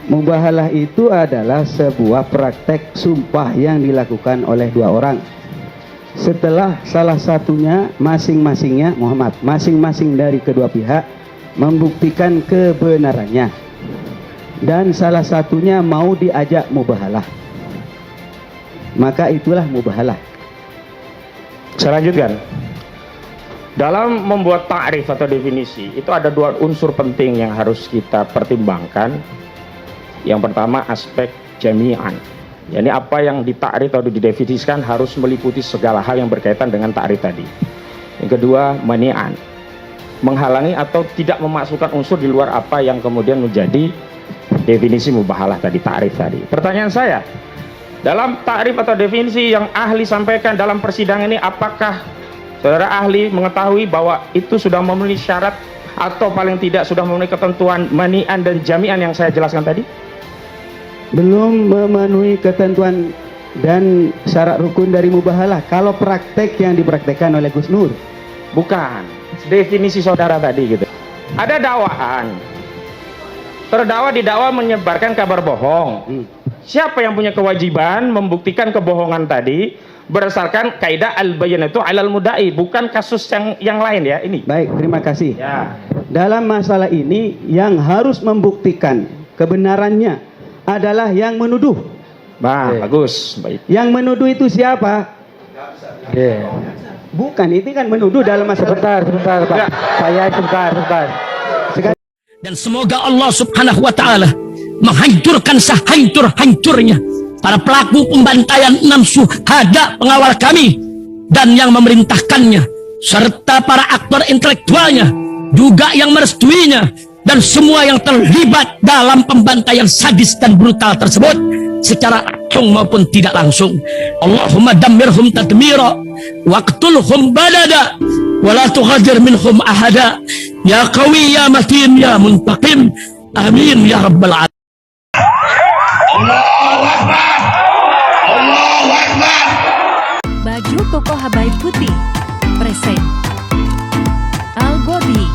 Mubahalah itu adalah sebuah praktek sumpah yang dilakukan oleh dua orang. Setelah salah satunya masing-masing dari kedua pihak membuktikan kebenarannya, dan salah satunya mau diajak mubahalah, maka itulah mubahalah. Saya lanjutkan. Dalam membuat ta'rif atau definisi itu ada dua unsur penting yang harus kita pertimbangkan. Yang pertama aspek jami'an, yakni apa yang ditakrif atau didefinisikan harus meliputi segala hal yang berkaitan dengan takrif tadi. Yang kedua mani'an, menghalangi atau tidak memasukkan unsur di luar apa yang kemudian menjadi definisi mubahalah tadi, takrif tadi. Pertanyaan saya, dalam takrif atau definisi yang ahli sampaikan dalam persidangan ini, apakah saudara ahli mengetahui bahwa itu sudah memenuhi syarat atau paling tidak sudah memenuhi ketentuan mani'an dan jami'an yang saya jelaskan tadi? Belum memenuhi ketentuan dan syarat rukun dari mubahalah kalau praktek yang dipraktekkan oleh Gus Nur. Bukan, definisi saudara tadi gitu. Ada dakwaan, terdakwa didakwa menyebarkan kabar bohong. Siapa yang punya kewajiban membuktikan kebohongan tadi berdasarkan kaidah al-bayyinatu 'alal mudda'i, bukan kasus yang lain ya ini. Baik, terima kasih. Ya. Dalam masalah ini yang harus membuktikan kebenarannya adalah yang menuduh. Bagus, baik. Yang menuduh itu siapa? Bukan, itu kan menuduh dalam masalah. Sebentar Pak. Saya sebentar. Dan semoga Allah subhanahu wa ta'ala menghancurkan sehancur-hancurnya para pelaku pembantaian 6 syuhada pengawal kami dan yang memerintahkannya, serta para aktor intelektualnya juga yang merestuinya, dan semua yang terlibat dalam pembantaian sadis dan brutal tersebut secara langsung maupun tidak langsung. Allahumma dammirhum tadmira waqtulhum badada wa la tughadir minhum ahada ya qawi ya matin ya muntaqim amin ya rabbal alamin. Allahu Akbar, Allahu Akbar. Baju koko Habaib Putih present Al Godi.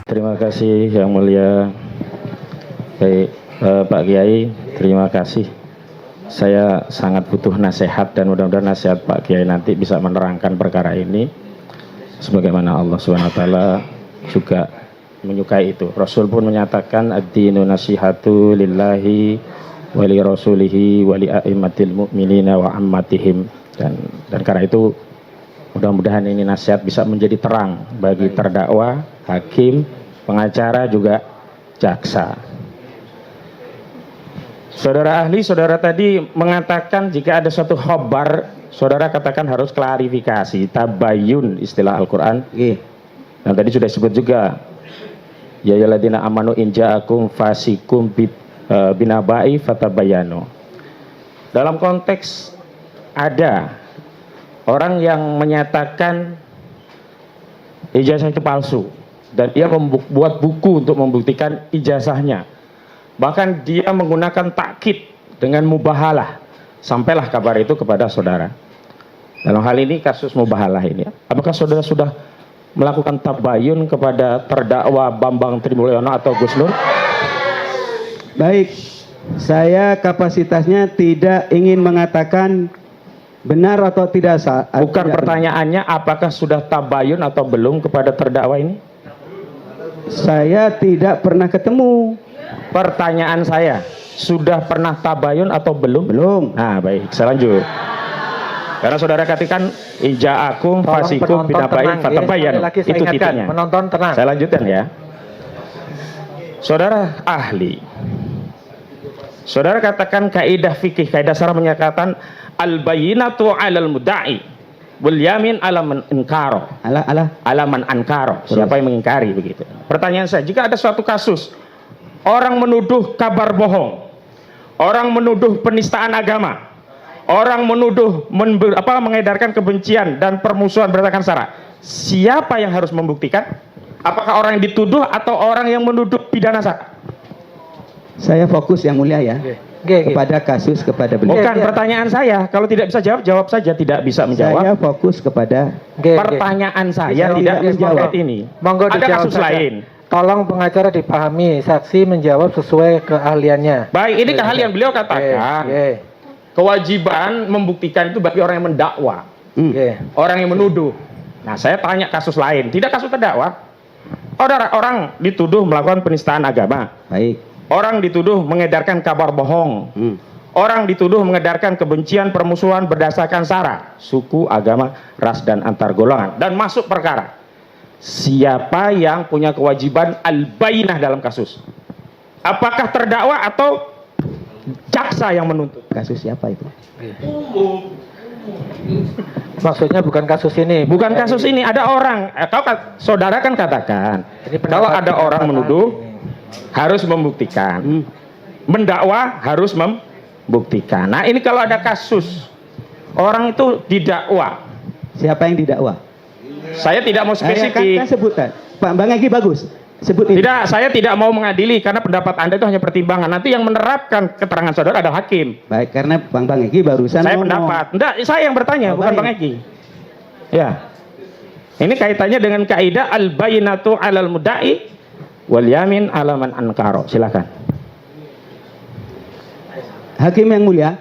Terima kasih yang mulia. Baik, Pak Kiai, terima kasih. Saya sangat butuh nasihat dan mudah-mudahan nasihat Pak Kiai nanti bisa menerangkan perkara ini sebagaimana Allah SWT juga menyukai itu. Rasul pun menyatakan ad-dinu nasihatu lillahi wa li rasulihi wa li a'immatil mu'minina wa ammatihim, dan karena itu mudah-mudahan ini nasihat bisa menjadi terang bagi terdakwa, hakim, pengacara, juga jaksa. Saudara ahli, saudara tadi mengatakan jika ada suatu khobar, saudara katakan harus klarifikasi, tabayun istilah Al-Quran. Dan tadi sudah disebut juga, ya ayyuhalladzina amanu in ja'akum fasikum binaba'i fatabayanu. Dalam konteks ada orang yang menyatakan ijazah itu palsu dan dia membuat buku untuk membuktikan ijazahnya. Bahkan dia menggunakan takkid dengan mubahalah. Sampailah kabar itu kepada saudara. Dalam hal ini kasus mubahalah ini, apakah saudara sudah melakukan tabayun kepada terdakwa Bambang Trimulyono atau Gus Nur? Baik, saya kapasitasnya tidak ingin mengatakan benar atau tidak sah. Bukan pertanyaannya apakah sudah tabayun atau belum kepada terdakwa ini? Saya tidak pernah ketemu. Pertanyaan saya, sudah pernah tabayun atau belum? Belum. Nah, baik, saya lanjut. Karena saudara katakan ija'akum fasikum binabain fatabayan. Itu titiknya. Penonton tenang. Saya lanjutkan ya. Saudara ahli, saudara katakan kaidah fikih, kaidah syarah menyatakan al-bayyinatu 'alal mudda'i wal yamin 'ala man ankara. Ala man ankara. Siapa yang mengingkari, begitu. Pertanyaan saya, jika ada suatu kasus orang menuduh kabar bohong, orang menuduh penistaan agama, orang menuduh mengedarkan kebencian dan permusuhan berdasarkan sara. Siapa yang harus membuktikan? Apakah orang yang dituduh atau orang yang menuduh pidana sara? Saya fokus yang mulia ya. Kepada kasus, kepada beliau. Bukan pertanyaan saya. Kalau tidak bisa jawab, jawab saja. Tidak bisa menjawab. Saya fokus kepada pertanyaan saya tidak menjawab ini. Monggo Ada dijawab kasus saja. lain. Tolong pengacara dipahami, saksi menjawab sesuai keahliannya. Baik, ini keahlian beliau katakan. Kewajiban membuktikan itu bagi orang yang mendakwa, orang yang menuduh. Nah, saya tanya kasus lain, tidak kasus terdakwa. Orang dituduh melakukan penistaan agama. baik. Orang dituduh mengedarkan kabar bohong. Orang dituduh mengedarkan kebencian, permusuhan berdasarkan sara, suku, agama, ras, dan antar golongan. Dan masuk perkara. Siapa yang punya kewajiban al-bayyinah dalam kasus? Apakah terdakwa atau jaksa yang menuntut? Kasus siapa itu? Maksudnya bukan kasus ini. Bukan kasus ini, ada orang. Saudara kan katakan, kalau ada orang menuduh harus membuktikan, mendakwa harus membuktikan. Nah, ini kalau ada kasus orang itu didakwa, Siapa yang didakwa? saya tidak mau spesifik. Kan sebutan. Pak Bang Egy bagus. Sebut itu. Tidak, saya tidak mau mengadili karena pendapat Anda itu hanya pertimbangan. Nanti yang menerapkan keterangan saudara ada hakim. Baik, karena Bang Egy barusan Saya ngomong. pendapat. Enggak, saya yang bertanya, bukan baik. Bang Egy. Ya. Ini kaitannya dengan kaidah al-bayyinatu 'alal mudda'i wal yamin 'ala man ankara. Silakan. Hakim yang mulia,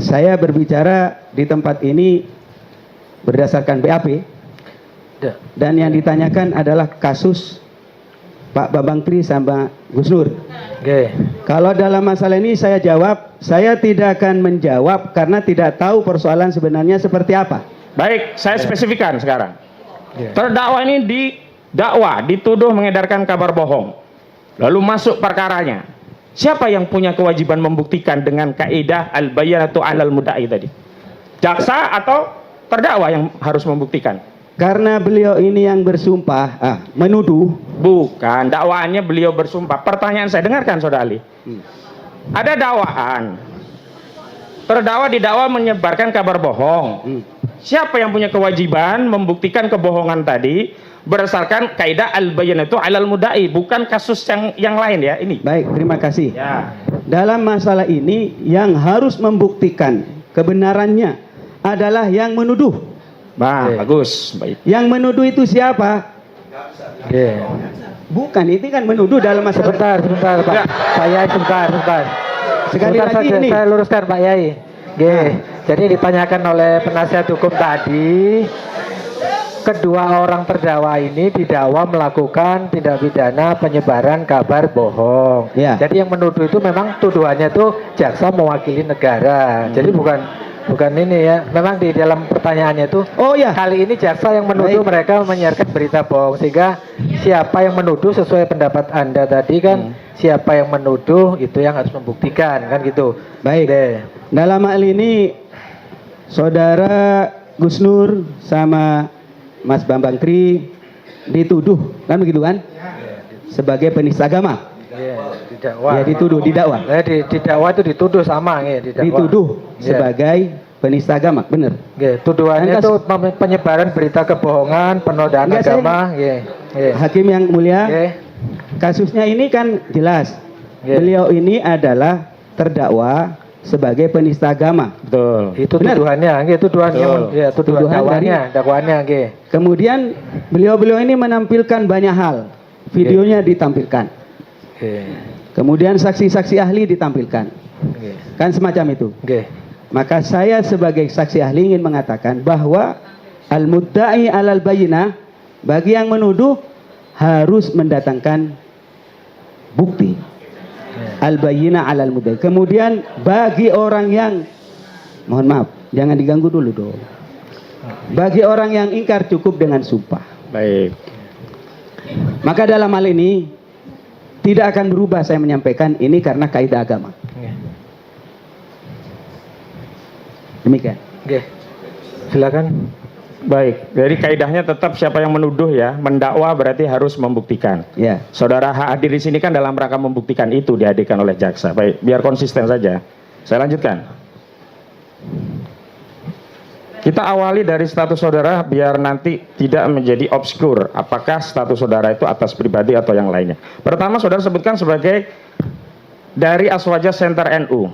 saya berbicara di tempat ini berdasarkan BAP. Dan yang ditanyakan adalah kasus Pak Bambang Tri sama Gus Nur. Kalau dalam masalah ini saya jawab, saya tidak akan menjawab karena tidak tahu persoalan sebenarnya seperti apa. Baik, saya spesifikkan sekarang. Terdakwa ini didakwa, dituduh mengedarkan kabar bohong. Lalu masuk perkaranya. Siapa yang punya kewajiban membuktikan dengan kaidah al-bayyinatu 'alal mudda'i tadi? Jaksa atau terdakwa yang harus membuktikan? Karena beliau ini yang bersumpah, menuduh. Bukan, dakwaannya beliau bersumpah. Pertanyaan saya, dengarkan Saudara Ali. Ada dakwaan. Terdakwa didakwa menyebarkan kabar bohong. Siapa yang punya kewajiban membuktikan kebohongan tadi berdasarkan kaidah al-bayyinatu 'alal mudda'i, bukan kasus yang lain ya, ini. Baik, terima kasih. Ya. Dalam masalah ini yang harus membuktikan kebenarannya adalah yang menuduh. Bagus, baik. Yang menuduh itu siapa? Bukan, itu kan menuduh dalam masalah. Sebentar Pak. Pak Yai, sebentar. Sekali Sebentar lagi saja, ini. saya luruskan Pak Yai. Jadi ditanyakan oleh penasihat hukum tadi, kedua orang terdakwa ini didakwa melakukan tindak pidana penyebaran kabar bohong. Ya. Jadi yang menuduh itu memang tuduhannya itu jaksa mewakili negara. Jadi bukan ini ya. Memang di dalam pertanyaannya itu, kali ini jaksa yang menuduh mereka menyiarkan berita bohong, sehingga siapa yang menuduh sesuai pendapat Anda tadi kan, siapa yang menuduh itu yang harus membuktikan kan gitu. Baik. Dalam hal ini Saudara Gus Nur sama Mas Bambang Tri dituduh, kan begitu kan? Sebagai penista agama. Didakwa. Ya, didakwa. Didakwa itu dituduh sama didakwa. Dituduh sebagai penista agama, benar. Tuduhannya itu penyebaran berita kebohongan, penodaan agama. Hakim yang mulia, kasusnya ini kan jelas. Beliau ini adalah terdakwa sebagai penista agama. Betul. Itu tuduhannya, tuduhan dakwaannya. Kemudian beliau ini menampilkan banyak hal. Videonya ditampilkan. Kemudian saksi-saksi ahli ditampilkan. Kan semacam itu. Maka saya sebagai saksi ahli ingin mengatakan bahwa al-mudda'i 'alal bayyinah, bagi yang menuduh harus mendatangkan bukti. Al-bayyinah 'alal mudda'i. Kemudian bagi orang yang, mohon maaf, jangan diganggu dulu dong. Bagi orang yang ingkar cukup dengan sumpah. Baik. Maka dalam hal ini tidak akan berubah saya menyampaikan ini karena kaidah agama. Demikian. Silakan. Baik, dari kaidahnya tetap siapa yang menuduh ya, mendakwa berarti harus membuktikan. Ya. Saudara hadir di sini kan dalam rangka membuktikan itu dihadirkan oleh jaksa. Baik, biar konsisten saja. Saya lanjutkan. Kita awali dari status saudara biar nanti tidak menjadi obskur. Apakah status saudara itu atas pribadi atau yang lainnya? Pertama, saudara sebutkan sebagai dari Aswaja Center NU.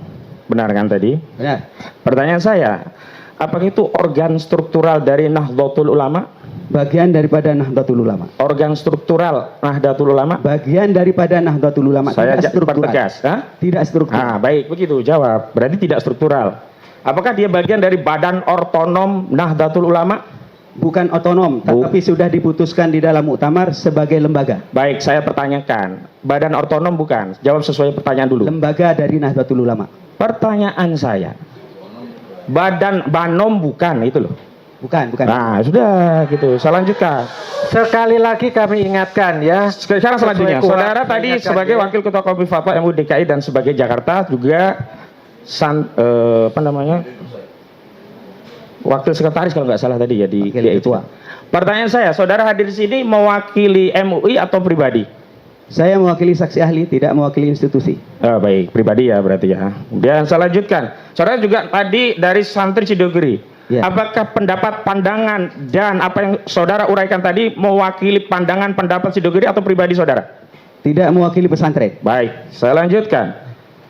Benar kan tadi? Benar. Pertanyaan saya, apakah itu organ struktural dari Nahdlatul Ulama? Bagian daripada Nahdlatul Ulama. Organ struktural Nahdlatul Ulama? Bagian daripada Nahdlatul Ulama. Saya tidak struktural. pertegas. Tidak struktural. Ah, baik, begitu jawab. Berarti tidak struktural. Apakah dia bagian dari Badan Otonom Nahdlatul Ulama? Bukan otonom, tetapi sudah diputuskan di dalam muktamar sebagai lembaga. Baik, saya pertanyakan. Badan otonom bukan? Jawab sesuai pertanyaan dulu. Lembaga dari Nahdlatul Ulama. Pertanyaan saya. Badan Banom bukan itu loh. Bukan. Nah, sudah gitu. Saya lanjutkan. Sekali lagi kami ingatkan ya. Sekarang selanjutnya, saudara tadi sebagai Wakil Ketua Komisi Fatwa MUI DKI dan sebagai Jakarta juga Wakil Sekretaris kalau nggak salah tadi ya di itu. Pertanyaan saya, saudara hadir di sini mewakili MUI atau pribadi? Saya mewakili saksi ahli, tidak mewakili institusi. Baik, pribadi ya berarti ya. Kemudian saya lanjutkan. Saudara juga tadi dari santri Cidogeri. Ya. Apakah pendapat, pandangan dan apa yang saudara uraikan tadi mewakili pandangan, pendapat Cidogeri atau pribadi saudara? Tidak mewakili pesantren. Baik, saya lanjutkan.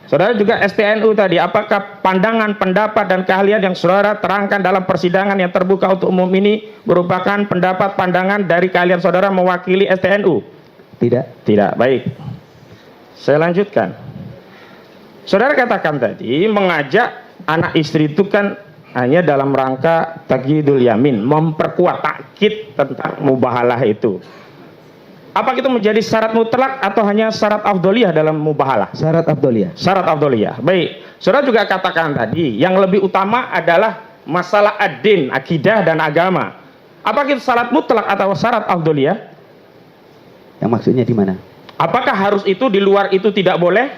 Saudara juga STNU tadi, apakah pandangan, pendapat, dan keahlian yang saudara terangkan dalam persidangan yang terbuka untuk umum ini merupakan pendapat, pandangan dari keahlian saudara mewakili STNU? Tidak. Tidak, baik. Saya lanjutkan. Saudara katakan tadi, mengajak anak istri itu kan hanya dalam rangka takyidul yamin, memperkuat takkid tentang mubahalah itu. Apakah itu menjadi syarat mutlak atau hanya syarat afdoliyah dalam mubahalah? Syarat afdoliyah. Syarat afdoliyah. Baik. Saudara juga katakan tadi, yang lebih utama adalah masalah ad-din, akidah dan agama. Apakah itu syarat mutlak atau syarat afdoliyah? Yang maksudnya di mana? Apakah harus itu, di luar itu tidak boleh?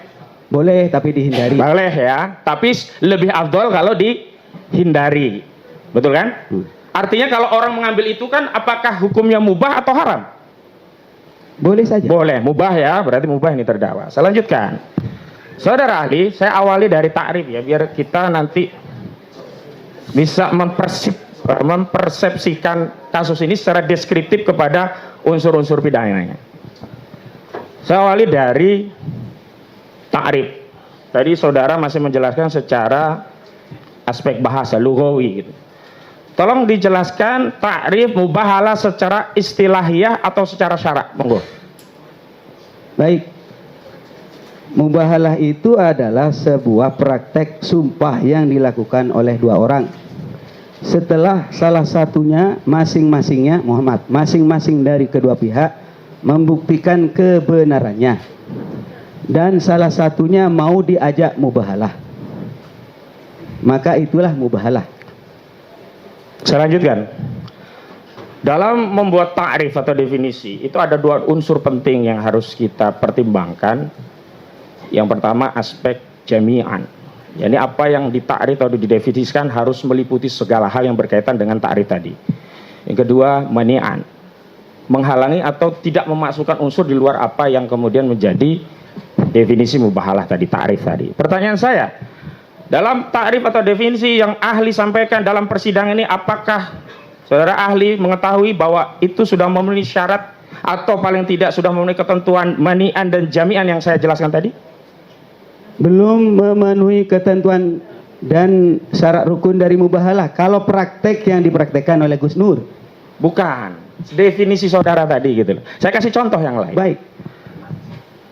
Boleh, tapi dihindari. Boleh ya, tapi lebih afdol kalau dihindari. Betul kan? Artinya kalau orang mengambil itu kan apakah hukumnya mubah atau haram? Boleh saja. Boleh, mubah ya, berarti mubah ini terdakwa. Saya lanjutkan. Saudara ahli, saya awali dari takrif ya, biar kita nanti bisa mempersepsikan kasus ini secara deskriptif kepada unsur-unsur pidananya. Saya awali dari takrif. Tadi saudara masih menjelaskan secara aspek bahasa lughawi gitu. Tolong dijelaskan takrif mubahalah secara istilahiyah atau secara syarak. Monggo. Baik. Mubahalah itu adalah sebuah praktek sumpah yang dilakukan oleh dua orang. Setelah salah satunya masing-masing dari kedua pihak membuktikan kebenarannya. Dan salah satunya mau diajak mubahalah. Maka itulah mubahalah. Saya lanjutkan. Dalam membuat ta'rif atau definisi, itu ada dua unsur penting yang harus kita pertimbangkan. Yang pertama aspek jami'an. Yani apa yang dita'rif atau didefinisikan harus meliputi segala hal yang berkaitan dengan ta'rif tadi. Yang kedua mani'an. Menghalangi atau tidak memasukkan unsur di luar apa yang kemudian menjadi definisi mubahalah tadi, ta'rif tadi. Pertanyaan saya, dalam ta'rif atau definisi yang ahli sampaikan dalam persidangan ini, apakah saudara ahli mengetahui bahwa itu sudah memenuhi syarat atau paling tidak sudah memenuhi ketentuan mani'an dan jami'an yang saya jelaskan tadi? Belum memenuhi ketentuan dan syarat rukun dari mubahalah. Kalau praktek yang dipraktekkan oleh Gus Nur. Bukan. Definisi saudara tadi gitu. Saya kasih contoh yang lain. Baik.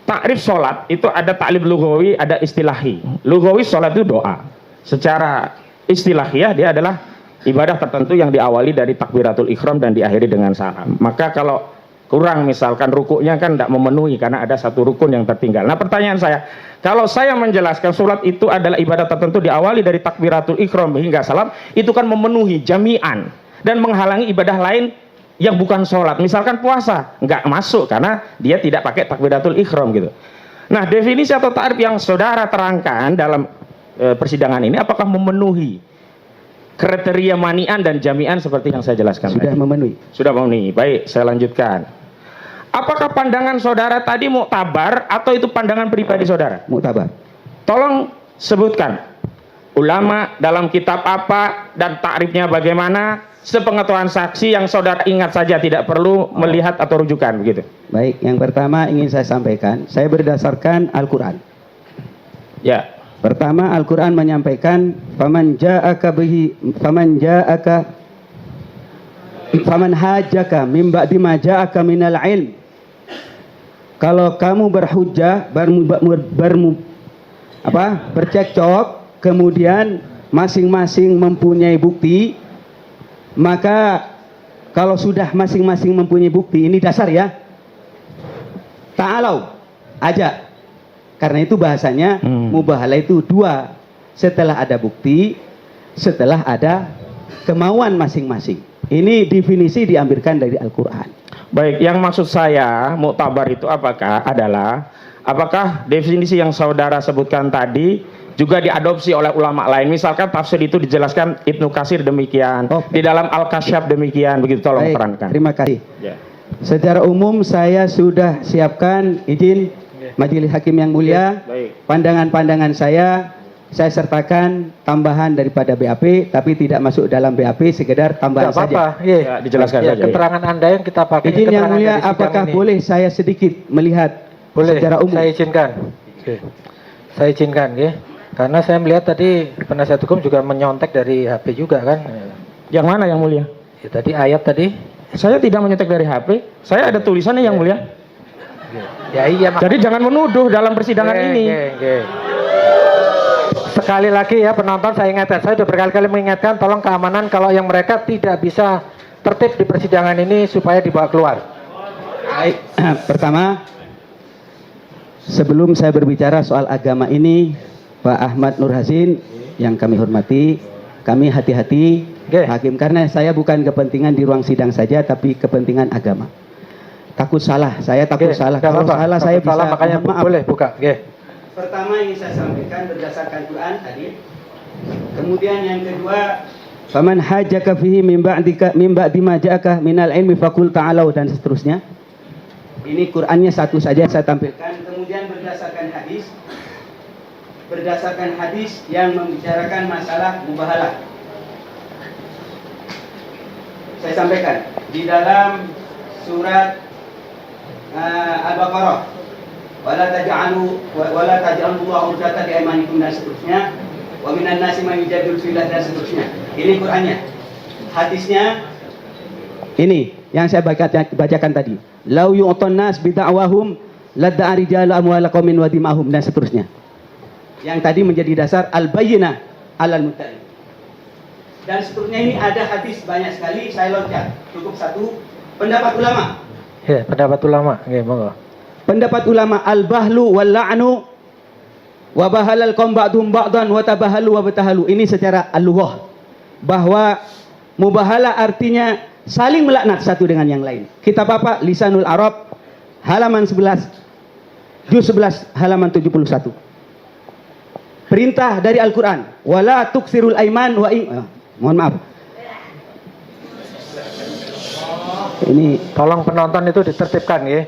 Takrif sholat itu ada taklif lughawi, ada istilahi. Lughawi sholat itu doa. Secara istilahiyah dia adalah ibadah tertentu yang diawali dari takbiratul ikhram dan diakhiri dengan salam. Maka kalau kurang misalkan rukuknya kan tidak memenuhi karena ada satu rukun yang tertinggal. Nah pertanyaan saya, kalau saya menjelaskan sholat itu adalah ibadah tertentu diawali dari takbiratul ikhram hingga salam, itu kan memenuhi jami'an dan menghalangi ibadah lain yang bukan sholat. Misalkan puasa nggak masuk karena dia tidak pakai takbiratul ikhram gitu. Nah definisi atau ta'rif yang saudara terangkan dalam persidangan ini apakah memenuhi kriteria mani'an dan jami'an seperti yang saya jelaskan Sudah tadi? memenuhi. Sudah memenuhi. Baik, saya lanjutkan. Apakah pandangan saudara tadi muktabar atau itu pandangan pribadi saudara? Muktabar. Tolong sebutkan ulama, dalam kitab apa, dan takrifnya bagaimana, sepengetahuan saksi yang saudara ingat saja, tidak perlu melihat atau rujukan, begitu. Baik, yang pertama ingin saya sampaikan, saya berdasarkan Al-Quran. Ya. Pertama, Al-Quran menyampaikan, faman hajjaka min ba'di ma ja'aka minal ilm. Kalau kamu berhujjah, bercekcok, kemudian masing-masing mempunyai bukti, maka kalau sudah masing-masing mempunyai bukti, ini dasar ya, ta'alau, ajak. Karena itu bahasanya mubahalah itu dua, setelah ada bukti, setelah ada kemauan masing-masing. Ini definisi diambilkan dari Al-Quran. Baik, yang maksud saya muktabar itu apakah definisi yang saudara sebutkan tadi juga diadopsi oleh ulama lain? Misalkan tafsir itu dijelaskan Ibnu Katsir demikian, di dalam Al-Kasyaf demikian, begitu, tolong terangkan. Terima kasih. Ya. Secara umum saya sudah siapkan izin Majelis Hakim yang mulia, pandangan-pandangan saya sertakan tambahan daripada BAP, tapi tidak masuk dalam BAP, sekedar tambahan saja. Ya, dijelaskan saja. Keterangan Anda yang kita pakai. Izin yang mulia, apakah boleh saya sedikit melihat secara umum? Saya izinkan. Saya izinkan, karena saya melihat tadi penasihat hukum juga menyontek dari HP juga kan. Yang mana yang mulia? Ya, tadi ayat tadi. Saya tidak menyontek dari HP. Saya ada tulisannya yang mulia. Ya iya. Jadi jangan menuduh dalam persidangan ini. Sekali lagi ya penonton, saya ingatkan, saya sudah berkali-kali mengingatkan, tolong keamanan kalau yang mereka tidak bisa tertib di persidangan ini supaya dibawa keluar. Baik, pertama, sebelum saya berbicara soal agama ini, Pak Ahmad Nur Hasin yang kami hormati, kami hati-hati hakim, karena saya bukan kepentingan di ruang sidang saja, tapi kepentingan agama. Takut salah, saya takut salah. Kalau salah saya bisa, makanya maaf. Boleh buka. Pertama ingin saya sampaikan berdasarkan Quran tadi. Kemudian yang kedua, faman hajjaka fihi min ba'di ma ja'aka minal ilmi faqul ta'alau, dan seterusnya. Ini Qurannya satu saja saya tampilkan. Kemudian berdasarkan hadis yang membicarakan masalah mubahalah. Saya sampaikan di dalam surat Al-Baqarah, wala taj'alu Allaha urdatan li aymanikum, dan seterusnya, wa minan nasi man yujadilu fillah, dan seterusnya. Ini Qur'annya. Hadisnya ini yang saya bacakan tadi. Lau yu'ton nas bid'awahum ladda'a rijalu amwala qaumin wa dimahum, dan seterusnya. Yang tadi menjadi dasar al-bayyinah 'alal muttaqin. Dan seterusnya, ini ada hadis banyak sekali, saya loncat. Cukup satu. Pendapat ulama. Ya, pendapat ulama. Monggo. Pendapat ulama, al-bahlu wal la'nu wa bahalal qaum ba'dhum ba'dan wa tabahalu wa batahalu. Ini secara al-lughah, bahwa mubahalah artinya saling melaknat satu dengan yang lain. Kitab apa? Lisanul Arab, halaman 11, juz 11, halaman 71. Perintah dari Al-Quran, wala tuksirul aiman wa mohon maaf. Ini tolong penonton itu ditertibkan ya.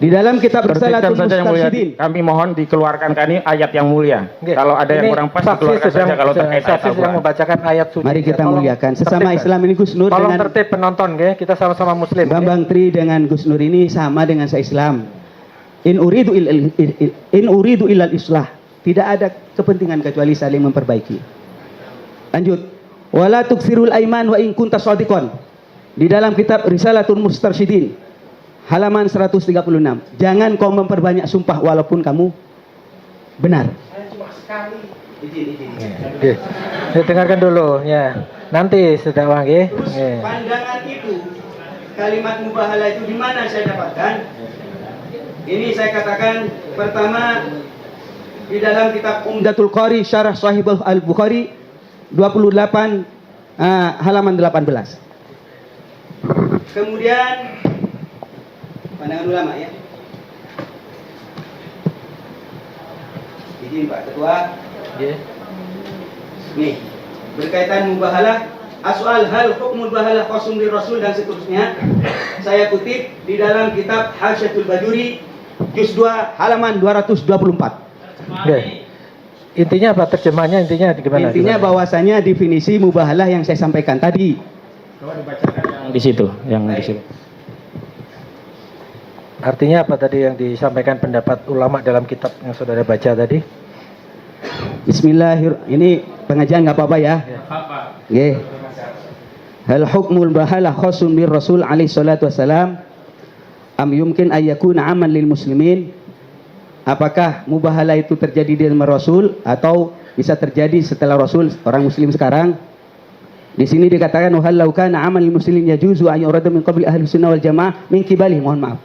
Di dalam kitab Risalatul Mustarsyidin, kami mohon dikeluarkan ini ayat yang mulia. Kalau ada yang kurang pas dikeluarkan saja kalau terkait ayat Al-Quran. Yang membacakan ayat suci. Mari kita muliakan sesama Islam ini. Gus Nur tolong dengan tertib penonton kita sama-sama muslim. Bambang Tri dengan Gus Nur ini sama dengan se-Islam. In uridu illal islah. Tidak ada kepentingan kecuali saling memperbaiki. Lanjut. Wala tuksirul aiman wa in kunta shadiqan. Di dalam kitab Risalatul Mustarsyidin, halaman 136. Jangan kau memperbanyak sumpah walaupun kamu benar. Dengarkan dulu ya. Nanti sudah Bang Pandangan itu, kalimat mubahalah itu di mana saya dapatkan? Ini saya katakan pertama di dalam kitab Umdatul Qari Syarah Sahih Al-Bukhari 28 halaman 18. Kemudian pandangan ulama ya. Izin Pak Ketua. Nih, berkaitan mubahalah, as'al hal hukmul bahalah qasum li Rasul, dan seterusnya. Saya kutip di dalam kitab Hasyatul Bajuri juz 2 halaman 224. Intinya apa? Terjemahnya intinya gimana? Intinya bahwasanya definisi mubahalah yang saya sampaikan tadi. Coba dibacakan yang di situ, Artinya apa tadi yang disampaikan pendapat ulama dalam kitab yang saudara baca tadi? Bismillahirrahmanirrahim. Ini pengajian nggak apa-apa ya? Nggih. Hal hukmul bahalah khasun bir Rasul alaihi salatu wassalam am yumkin ayyakuna aman lil muslimin? Apakah mubahalah itu terjadi di zaman Rasul atau bisa terjadi setelah Rasul orang muslim sekarang? Di sini dikatakan wahallau kana aman lil muslimin yajuzu an yurada min qabli ahli sunnah wal jamaah min qibali, mohon maaf.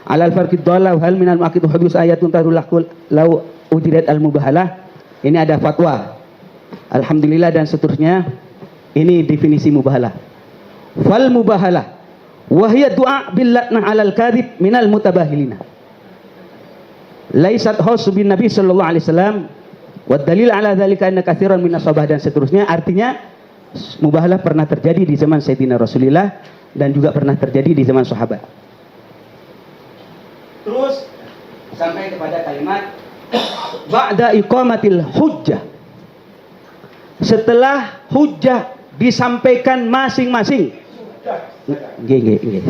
Alal farqid dhalla hal minal mu'aqid hudus ayatun tarulakul law ujirat al mubahalah. Ini ada fatwa. Alhamdulillah dan seterusnya. Ini definisi mubahalah. Fal mubahalah wa hiya du'a bil latnah 'alal kadhib minal mutabahilina. Laisat khasu bin Nabi sallallahu alaihi wasallam wa dalil ala dzalika anna katsiran minas sahabah dan seterusnya. Artinya mubahalah pernah terjadi di zaman Sayyidina Rasulullah dan juga pernah terjadi di zaman sahabat. Terus sampai kepada kalimat ba'da iqamatil hujjah. Setelah hujjah disampaikan masing-masing. Nggih.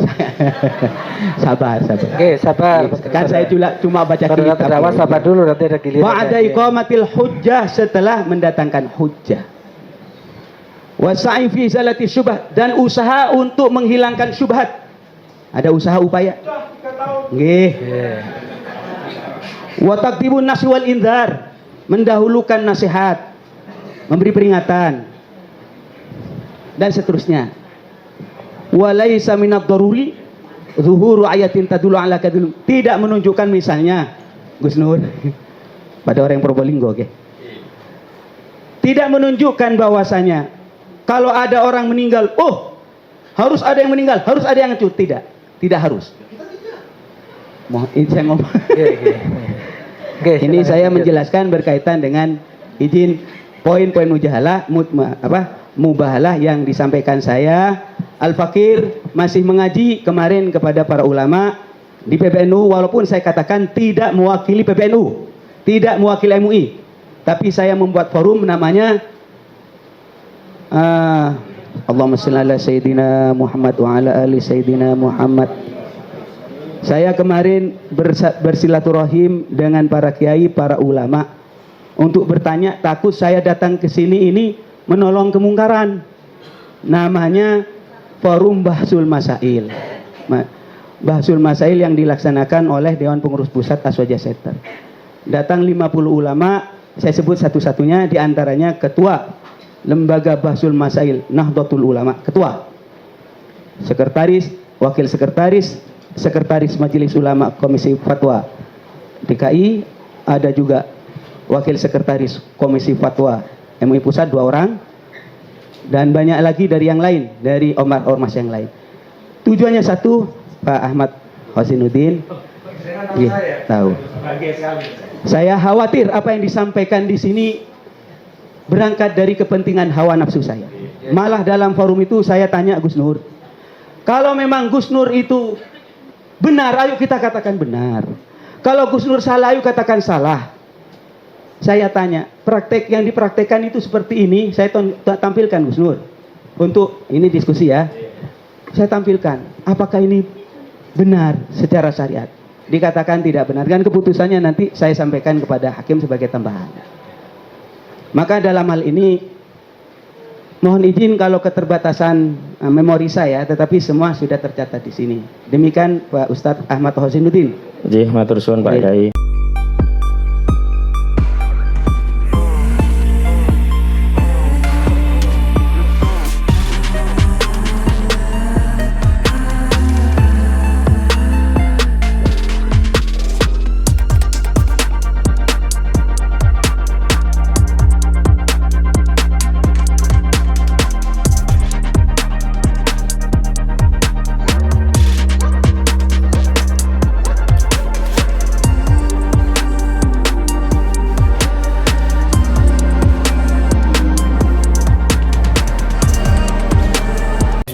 Sabar. Oke, sabar. Kan saya cuma baca kitab. Sabar dulu nanti ada giliran. Ba'da iqamatil hujjah, setelah mendatangkan hujjah. Wa sa'i fi zalati syubhat, dan usaha untuk menghilangkan syubhat. Ada usaha upaya. Nggih. Wa taqdibun nasi wal indzar, mendahulukan nasihat, memberi peringatan dan seterusnya. Wa laisa minad daruri zuhuru ayatin tadullu ala kadhib, tidak menunjukkan misalnya Gus Nur pada orang yang Probolinggo, okay? Tidak menunjukkan bahwasanya kalau ada orang meninggal, oh harus ada yang meninggal, harus ada yang hancur. Tidak harus. Ini saya ngomong. Ini saya menjelaskan berkaitan dengan izin poin-poin mubahalah yang disampaikan saya. Al-Fakir masih mengaji kemarin kepada para ulama di PBNU, walaupun saya katakan tidak mewakili PBNU, tidak mewakili MUI, tapi saya membuat forum namanya Allahumma shalli ala Sayyidina Muhammad wa ala ali Sayyidina Muhammad. Saya kemarin bersilaturahim dengan para kiai, para ulama untuk bertanya, takut saya datang ke sini ini menolong kemungkaran. Namanya Forum Bahsul Masail. Bahsul Masail yang dilaksanakan oleh Dewan Pengurus Pusat Aswaja Center. Datang 50 ulama, saya sebut satu-satunya, diantaranya Ketua Lembaga Bahsul Masail Nahdlatul Ulama, Ketua, Sekretaris, Wakil Sekretaris, Sekretaris Majelis Ulama Komisi Fatwa DKI, ada juga Wakil Sekretaris Komisi Fatwa MUI Pusat 2 orang, dan banyak lagi dari yang lain, dari ormas yang lain. Tujuannya satu, Pak Ahmad Hosinuddin. Tahu. Saya khawatir apa yang disampaikan di sini berangkat dari kepentingan hawa nafsu saya. Malah dalam forum itu saya tanya Gus Nur, kalau memang Gus Nur itu benar, ayo kita katakan benar. Kalau Gus Nur salah, ayo katakan salah. Saya tanya, praktek yang dipraktekkan itu seperti ini, saya tampilkan Gus Nur. Untuk ini diskusi ya. Saya tampilkan, apakah ini benar secara syariat? Dikatakan tidak benar, dan keputusannya nanti saya sampaikan kepada hakim sebagai tambahan. Maka dalam hal ini mohon izin kalau keterbatasan memori saya, tetapi semua sudah tercatat di sini. Demikian Pak Ustadz Ahmad Hosinuddin. Matur suwun Pak Kiai.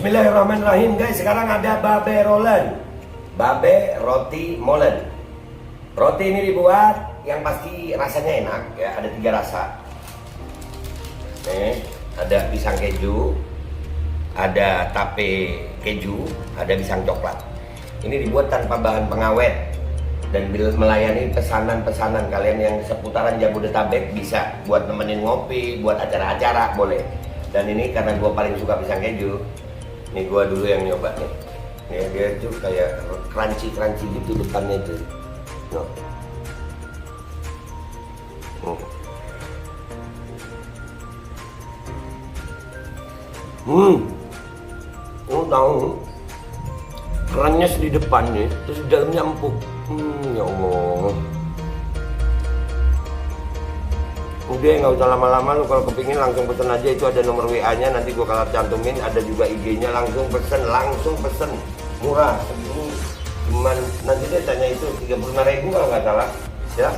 Bismillahirrahmanirrahim guys, sekarang ada babe rolen, babe roti molen. Roti ini dibuat yang pasti rasanya enak ya, ada 3 rasa. Ada pisang keju, ada tape keju, ada pisang coklat. Ini dibuat tanpa bahan pengawet dan melayani pesanan-pesanan kalian yang seputaran Jabodetabek, bisa buat nemenin ngopi, buat acara-acara boleh. Dan ini karena gue paling suka pisang keju, nih gue dulu yang nyoba nih. Ya, dia tuh kayak crunchy gitu depannya tuh. No. Lu tahu kerannyes di depannya, terus di dalamnya empuk. Ya Allah. Udah nggak usah lama-lama, lu kalau kepingin langsung pesen aja, itu ada nomor WA-nya, nanti gua kalau cantumin, ada juga IG-nya, langsung pesen, murah. Cuman nanti dia tanya itu 35.000 kalau nggak salah, ya.